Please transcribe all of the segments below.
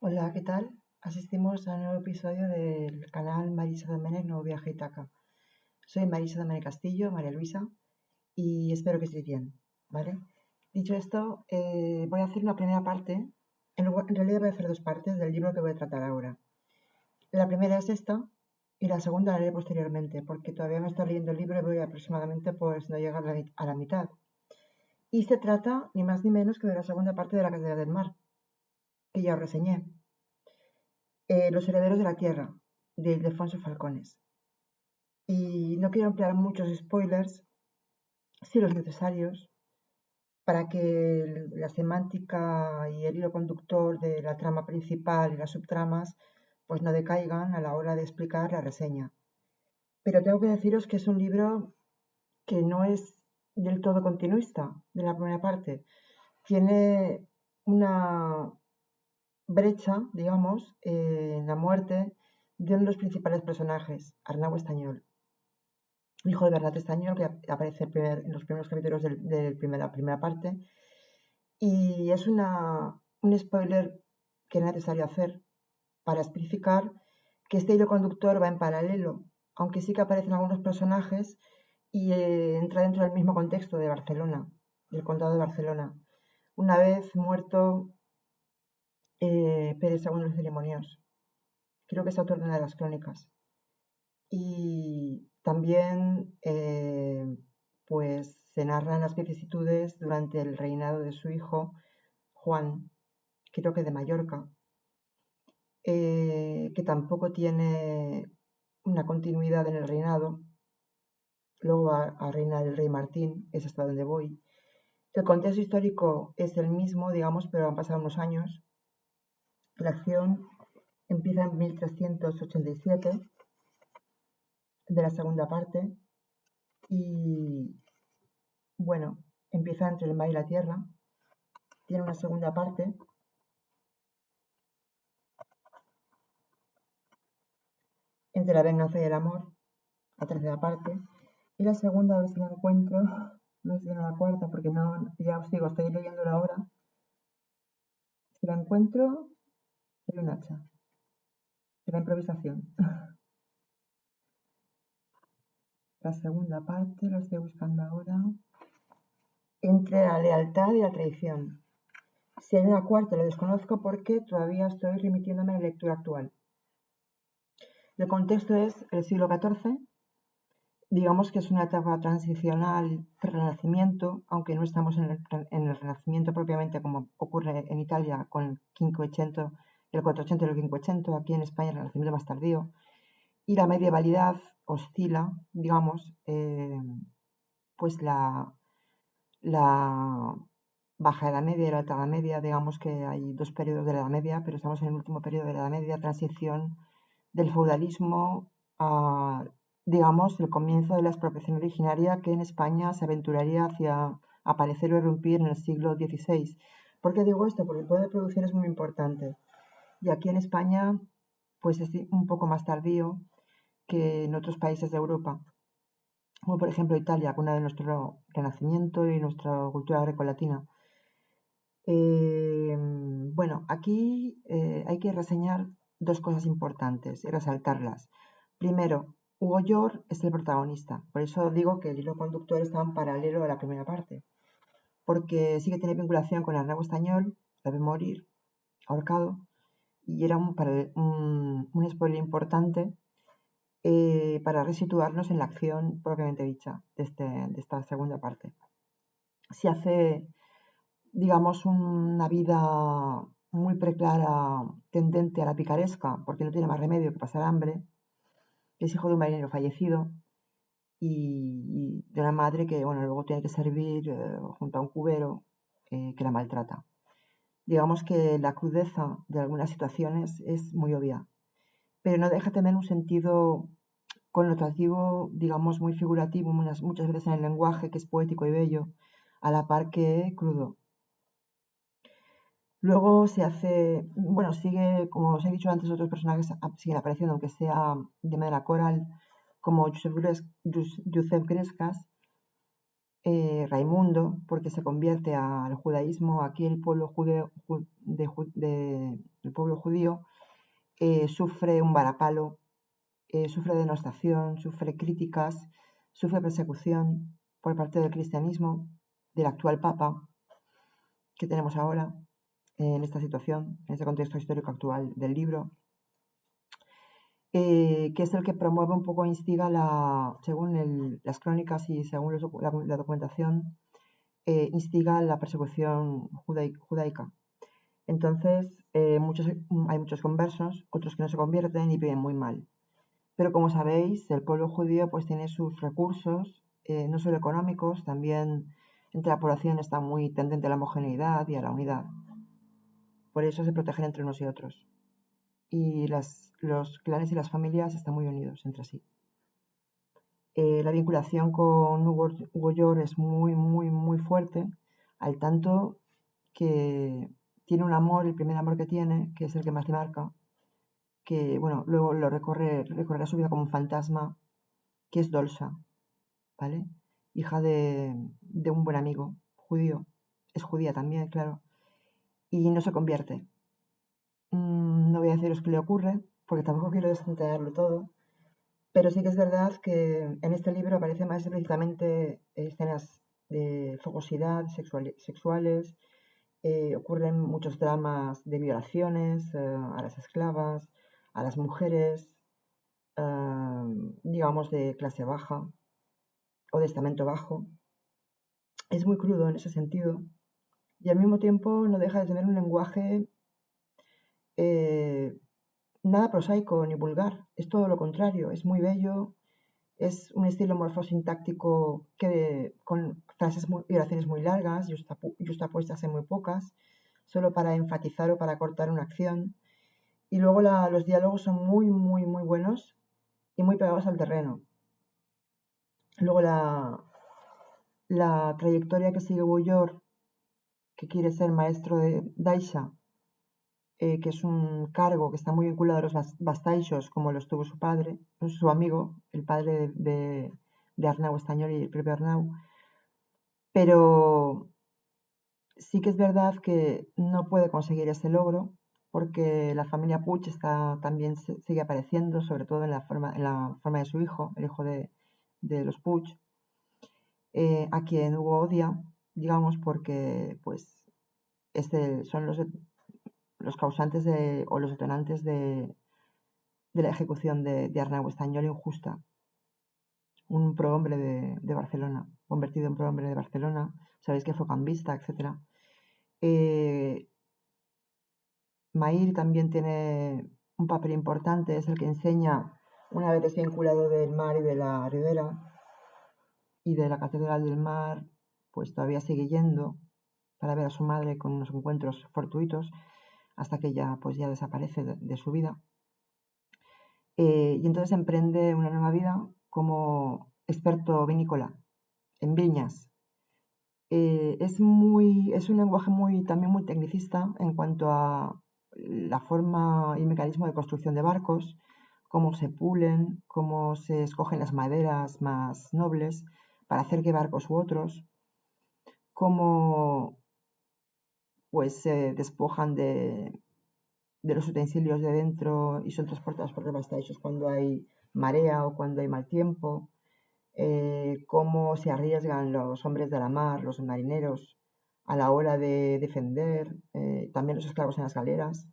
Hola, ¿qué tal? Asistimos a un nuevo episodio del canal Marisa Domènech Nuevo Viaje a Ítaca. Soy Marisa Domènech Castillo, María Luisa, y espero que estéis bien, ¿vale? Dicho esto, voy a hacer una primera parte, en realidad voy a hacer dos partes del libro que voy a tratar ahora. La primera es esta, y la segunda la haré posteriormente, porque todavía no estoy leyendo el libro y voy aproximadamente, pues no llega a la mitad. Y se trata, ni más ni menos, que de la segunda parte de La Catedral del Mar, que ya os reseñé. Los herederos de la tierra, de Ildefonso Falcones. Y no quiero emplear muchos spoilers, sí los necesarios, para que la semántica y el hilo conductor de la trama principal y las subtramas pues no decaigan a la hora de explicar la reseña. Pero tengo que deciros que es un libro que no es del todo continuista de la primera parte. Tiene una brecha, digamos, en la muerte de uno de los principales personajes, Arnau Estañol, hijo de Bernat Estañol, que aparece en los primeros capítulos de la primera parte. Y es un spoiler que es necesario hacer para especificar que este hilo conductor va en paralelo, aunque sí que aparecen algunos personajes y entra dentro del mismo contexto de Barcelona, del condado de Barcelona. Una vez muerto Pérez II de Ceremoniós, creo que es autor de una de las crónicas. Y también pues se narran las vicisitudes durante el reinado de su hijo Juan, creo que de Mallorca, que tampoco tiene una continuidad en el reinado. Luego a reinar el rey Martín, es hasta donde voy. El contexto histórico es el mismo, digamos, pero han pasado unos años. La acción empieza en 1387 de la segunda parte y bueno, empieza entre el mar y la tierra. Tiene una segunda parte entre la venganza y el amor, la tercera parte. Y la segunda, a ver si la encuentro, no sé si era la cuarta, porque no, ya os digo, estoy leyéndola ahora. Si la encuentro, soy un hacha. De la improvisación. La segunda parte, lo estoy buscando ahora. Entre la lealtad y la traición. Si hay una cuarta, lo desconozco porque todavía estoy remitiéndome a la lectura actual. El contexto es el siglo XIV. Digamos que es una etapa transicional pre-renacimiento, aunque no estamos en el renacimiento propiamente como ocurre en Italia con el 500, el 400 y el 500, aquí en España el renacimiento más tardío, y la medievalidad oscila, digamos, pues la Baja Edad Media y la Alta Edad Media, digamos que hay dos periodos de la Edad Media, pero estamos en el último periodo de la Edad Media, transición del feudalismo a, digamos, el comienzo de la expropiación originaria que en España se aventuraría hacia aparecer o irrumpir en el siglo XVI. ¿Por qué digo esto? Porque el poder de producción es muy importante. Y aquí en España, pues es un poco más tardío que en otros países de Europa, como por ejemplo Italia, cuna de nuestro renacimiento y nuestra cultura grecolatina. Bueno, aquí hay que reseñar dos cosas importantes y resaltarlas. Primero, Hugo York es el protagonista, por eso digo que el hilo conductor está en paralelo a la primera parte, porque sí que tiene vinculación con Arnau Estañol, debe morir ahorcado, y era un spoiler importante para resituarnos en la acción propiamente dicha de esta segunda parte. Se hace, digamos, una vida muy preclara, tendente a la picaresca, porque no tiene más remedio que pasar hambre, que es hijo de un marinero fallecido y de una madre que, bueno, luego tiene que servir junto a un cubero que la maltrata. Digamos que la crudeza de algunas situaciones es muy obvia, pero no deja tener un sentido connotativo, digamos, muy figurativo, muchas veces en el lenguaje, que es poético y bello, a la par que crudo. Luego se hace, bueno, sigue, como os he dicho antes, otros personajes siguen apareciendo, aunque sea de manera coral, como Josep Grescas, Raimundo, porque se convierte al judaísmo. Aquí el pueblo el pueblo judío sufre un varapalo, sufre denostación, sufre críticas, sufre persecución por parte del cristianismo, del actual papa que tenemos ahora en esta situación, en este contexto histórico actual del libro, que es el que promueve un poco, instiga según las crónicas y según la documentación, instiga la persecución judaica. Entonces, hay muchos conversos, otros que no se convierten y viven muy mal. Pero como sabéis, el pueblo judío pues tiene sus recursos, no solo económicos, también entre la población está muy tendente a la homogeneidad y a la unidad. Por eso se protegen entre unos y otros. Y los clanes y las familias están muy unidos entre sí. La vinculación con Hugo York es muy, muy, muy fuerte, al tanto que tiene un amor, el primer amor que tiene, que es el que más le marca, que bueno, luego recorrerá su vida como un fantasma, que es Dolsa, ¿vale? Hija de un buen amigo judío, es judía también, claro, y no se convierte. No voy a deciros qué le ocurre, porque tampoco quiero desenterrarlo todo, pero sí que es verdad que en este libro aparecen más explícitamente escenas de fogosidad, sexuales, ocurren muchos dramas de violaciones a las esclavas, a las mujeres, digamos, de clase baja o de estamento bajo. Es muy crudo en ese sentido y al mismo tiempo no deja de tener un lenguaje eh, nada prosaico ni vulgar, es todo lo contrario, es muy bello, es un estilo morfosintáctico con frases y oraciones muy largas, justapuestas en muy pocas, solo para enfatizar o para cortar una acción. Y luego los diálogos son muy, muy, muy buenos y muy pegados al terreno. Luego la trayectoria que sigue Bullor, que quiere ser maestro de Daisha, que es un cargo que está muy vinculado a los bastaillos, como lo estuvo su padre, su amigo, el padre de Arnau Estañol y el propio Arnau. Pero sí que es verdad que no puede conseguir ese logro porque la familia Puig también sigue apareciendo, sobre todo en la forma de su hijo, el hijo de los Puig, a quien Hugo odia, digamos, porque pues son los causantes o los detonantes de la ejecución de Arnau Estañol injusta, un prohombre de Barcelona, convertido en prohombre de Barcelona, sabéis que fue cambista, etc. Maír también tiene un papel importante, es el que enseña, una vez desvinculado del mar y de la ribera y de la Catedral del Mar, pues todavía sigue yendo para ver a su madre con unos encuentros fortuitos hasta que ella pues ya desaparece de su vida. Y entonces emprende una nueva vida como experto vinícola en viñas. Es un lenguaje también muy tecnicista en cuanto a la forma y mecanismo de construcción de barcos, cómo se pulen, cómo se escogen las maderas más nobles para hacer qué barcos u otros, cómo pues se despojan de los utensilios de dentro y son transportados por los bastaillos cuando hay marea o cuando hay mal tiempo, cómo se arriesgan los hombres de la mar, los marineros, a la hora de defender, también los esclavos en las galeras.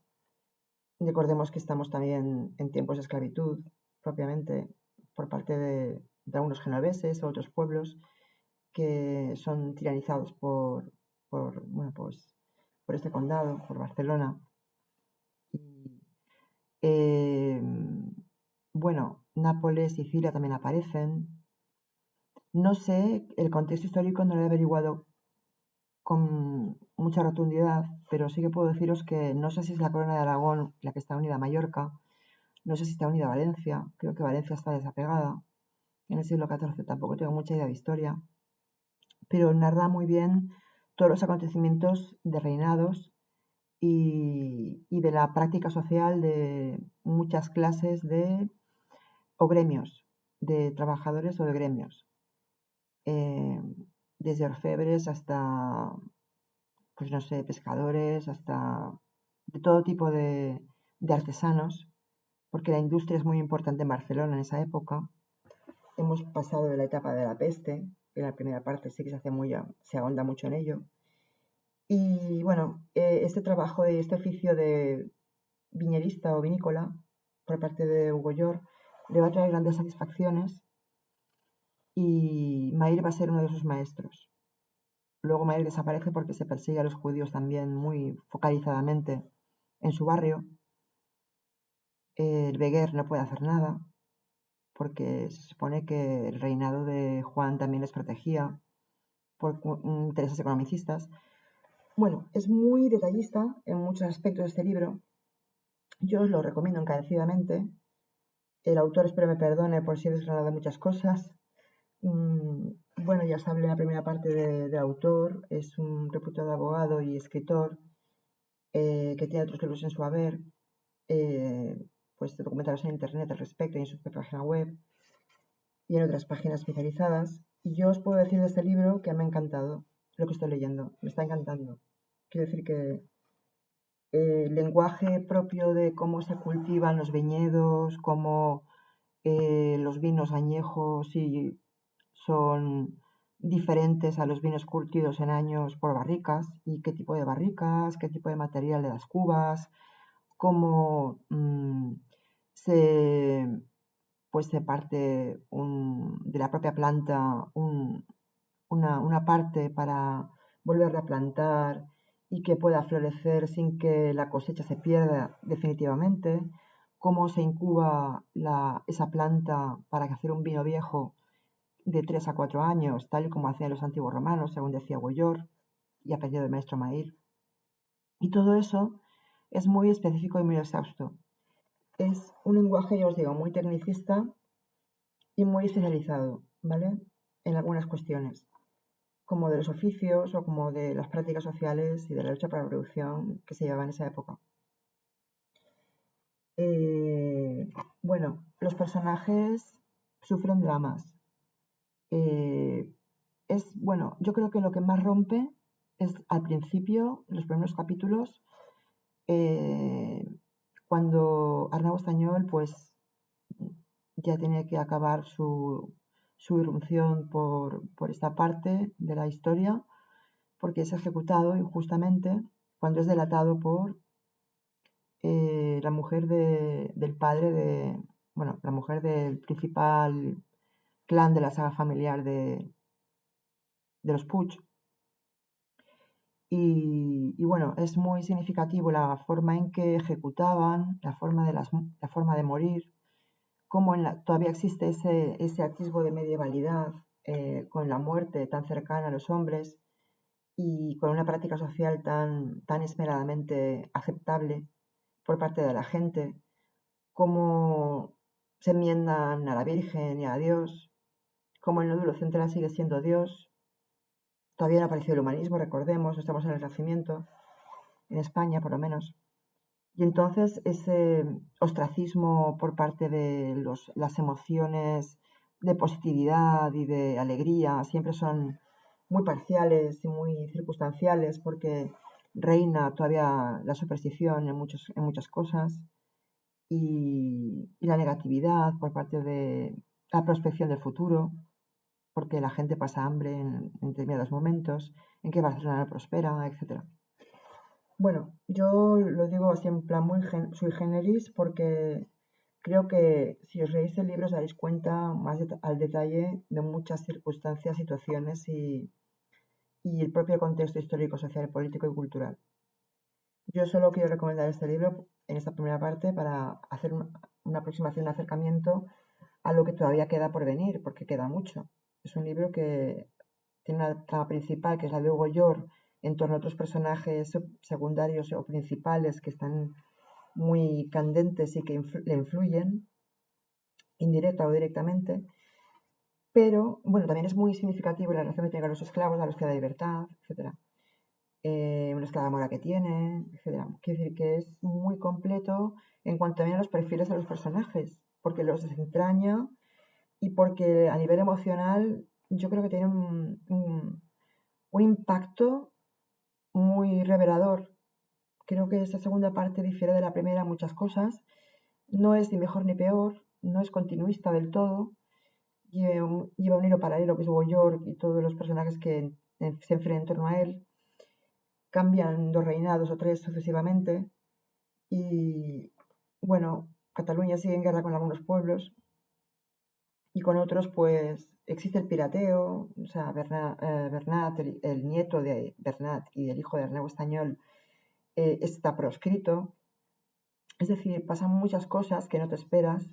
Recordemos que estamos también en tiempos de esclavitud, propiamente, por parte de algunos genoveses o otros pueblos que son tiranizados bueno, pues, por este condado, por Barcelona. Y, bueno, Nápoles, Sicilia también aparecen. No sé, el contexto histórico no lo he averiguado con mucha rotundidad, pero sí que puedo deciros que no sé si es la corona de Aragón la que está unida a Mallorca, no sé si está unida a Valencia, creo que Valencia está desapegada. En el siglo XIV tampoco tengo mucha idea de historia, pero narra muy bien todos los acontecimientos de reinados y de la práctica social de muchas clases o gremios, de trabajadores o de gremios. desde orfebres hasta, pues no sé, pescadores, hasta de todo tipo de artesanos, porque la industria es muy importante en Barcelona en esa época. Hemos pasado de la etapa de la peste, en la primera parte sí que se ahonda mucho en ello. Y bueno, este trabajo, este oficio de viñerista o vinícola por parte de Hugo Llor le va a traer grandes satisfacciones y Mair va a ser uno de sus maestros. Luego Mair desaparece porque se persigue a los judíos también muy focalizadamente en su barrio. El Beguer no puede hacer nada porque se supone que el reinado de Juan también les protegía por intereses economicistas. Bueno, es muy detallista en muchos aspectos de este libro. Yo os lo recomiendo encarecidamente. El autor espero me perdone por si he desgranado muchas cosas. Bueno, ya os hablé en la primera parte del autor. Es un reputado abogado y escritor que tiene otros libros en su haber. Pues documentales en internet al respecto y en su propia página web y en otras páginas especializadas. Y yo os puedo decir de este libro que me ha encantado lo que estoy leyendo. Me está encantando. Quiero decir que el lenguaje propio de cómo se cultivan los viñedos, cómo los vinos añejos y son diferentes a los vinos curtidos en años por barricas y qué tipo de barricas, qué tipo de material de las cuvas, cómo se, pues se parte de la propia planta una parte para volverla a plantar y que pueda florecer sin que la cosecha se pierda definitivamente, cómo se incuba esa planta para hacer un vino viejo de 3 a 4 años, tal y como hacían los antiguos romanos, según decía Goyor, y apellido del maestro Maír. Y todo eso es muy específico y muy exhausto. Es un lenguaje, ya os digo, muy tecnicista y muy especializado, ¿vale? En algunas cuestiones, como de los oficios o como de las prácticas sociales y de la lucha por la producción que se llevaba en esa época. Bueno, los personajes sufren dramas. Bueno, yo creo que lo que más rompe es al principio, en los primeros capítulos, eh, cuando Arnau Estañol pues ya tiene que acabar su irrupción por esta parte de la historia, porque es ejecutado injustamente cuando es delatado por la mujer del padre bueno, la mujer del principal clan de la saga familiar de los Puig. Y bueno, es muy significativo la forma en que ejecutaban, la forma de morir, cómo todavía existe ese atisbo de medievalidad con la muerte tan cercana a los hombres y con una práctica social tan esmeradamente aceptable por parte de la gente, cómo se enmiendan a la Virgen y a Dios, cómo el nódulo central sigue siendo Dios. Todavía no ha aparecido el humanismo, recordemos, estamos en el Renacimiento, en España por lo menos. Y entonces ese ostracismo por parte de las emociones de positividad y de alegría siempre son muy parciales y muy circunstanciales porque reina todavía la superstición en muchas cosas y la negatividad por parte de la prospección del futuro, porque la gente pasa hambre en determinados momentos, en que Barcelona no prospera, etc. Bueno, yo lo digo así en plan muy sui generis porque creo que si os leéis el libro os daréis cuenta más al detalle de muchas circunstancias, situaciones y el propio contexto histórico, social, político y cultural. Yo solo quiero recomendar este libro en esta primera parte para hacer una aproximación, un acercamiento a lo que todavía queda por venir, porque queda mucho. Es un libro que tiene una trama principal, que es la de Hugo Llor, en torno a otros personajes secundarios o principales que están muy candentes y que le influyen, indirecta o directamente. Pero, bueno, también es muy significativo la relación que tiene con los esclavos, la búsqueda de libertad, etc. Una esclava mora que tiene, etc. Quiere decir que es muy completo en cuanto también a los perfiles de los personajes, porque los desentraña y porque a nivel emocional yo creo que tiene un impacto muy revelador. Creo que esta segunda parte difiere de la primera en muchas cosas. No es ni mejor ni peor, no es continuista del todo. Lleva un hilo paralelo que es Nueva York y todos los personajes que se enfrentan en torno a él. Cambian 2 reinados o 3 sucesivamente. Y bueno, Cataluña sigue en guerra con algunos pueblos y con otros pues existe el pirateo. O sea, Bernat, el nieto de Bernat y el hijo de Arnau Estañol, está proscrito. Es decir, pasan muchas cosas que no te esperas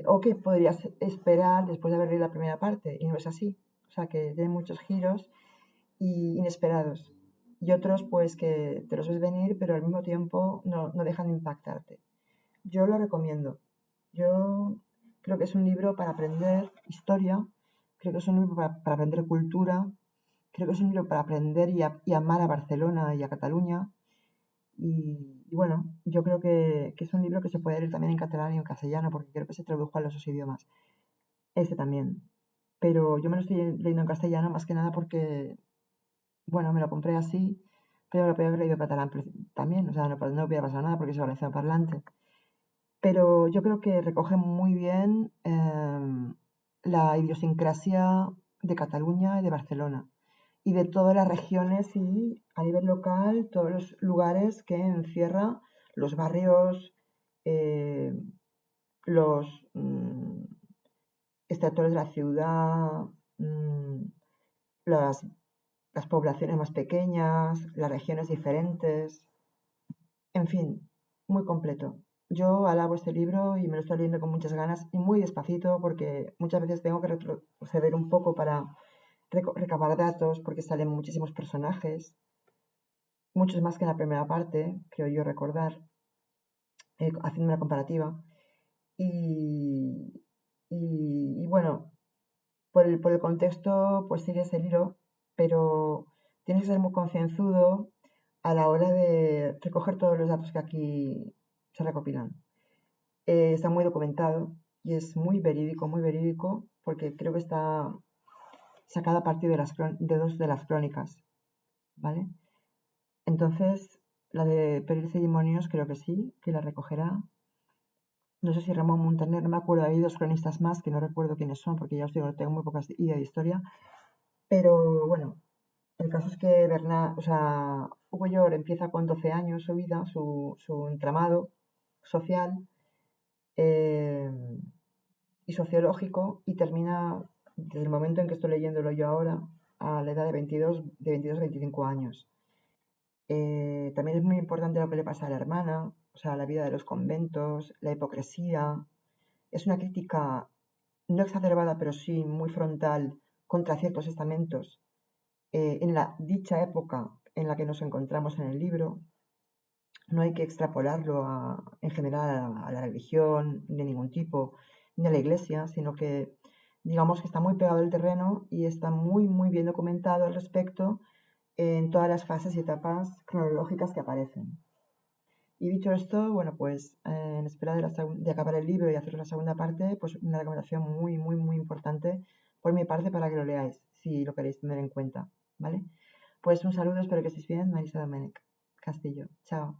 o que podrías esperar después de haber leído la primera parte y no es así. O sea, que tiene muchos giros y inesperados y otros pues que te los ves venir pero al mismo tiempo no dejan de impactarte. Yo lo recomiendo. Yo creo que es un libro para aprender historia, creo que es un libro para aprender cultura, creo que es un libro para aprender y amar a Barcelona y a Cataluña. Y bueno, yo creo que es un libro que se puede leer también en catalán y en castellano, porque creo que se tradujo a los dos idiomas. Este también. Pero yo me lo estoy leyendo en castellano más que nada porque, bueno, me lo compré así, pero lo podía haber leído en catalán también. O sea, no hubiera pasado nada porque es valenciano parlante. Pero yo creo que recoge muy bien la idiosincrasia de Cataluña y de Barcelona y de todas las regiones y a nivel local todos los lugares que encierra los barrios, eh, los extractores de la ciudad, las, las poblaciones más pequeñas, las regiones diferentes. En fin, muy completo. Yo alabo este libro y me lo estoy leyendo con muchas ganas y muy despacito porque muchas veces tengo que retroceder un poco para recabar datos porque salen muchísimos personajes, muchos más que en la primera parte, creo yo recordar, haciendo una comparativa. Y, y bueno, por el contexto, pues sigues el hilo, pero tienes que ser muy concienzudo a la hora de recoger todos los datos que aquí se recopilan. Está muy documentado y es muy verídico, porque creo que está sacada a partir de dos de las crónicas, ¿vale? Entonces, la de Peligros y Demonios creo que sí, que la recogerá. No sé si Ramón Muntaner, no me acuerdo, hay 2 cronistas más que no recuerdo quiénes son, porque ya os digo, tengo muy pocas ideas de historia, pero bueno, el caso es que o sea, Hugo York empieza con 12 años su vida, su entramado social eh, y sociológico y termina desde el momento en que estoy leyéndolo yo ahora a la edad de 22 a 25 años. También es muy importante lo que le pasa a la hermana, o sea, la vida de los conventos, la hipocresía. Es una crítica no exacerbada, pero sí muy frontal contra ciertos estamentos en la dicha época en la que nos encontramos en el libro. No hay que extrapolarlo en general a la religión de ningún tipo, ni a la iglesia, sino que digamos que está muy pegado al terreno y está muy bien documentado al respecto en todas las fases y etapas cronológicas que aparecen. Y dicho esto, bueno, pues en espera de acabar el libro y hacer la segunda parte, pues una recomendación muy importante por mi parte para que lo leáis, si lo queréis tener en cuenta, ¿vale? Pues un saludo, espero que estéis bien, Marisa Domènech Castillo. Chao.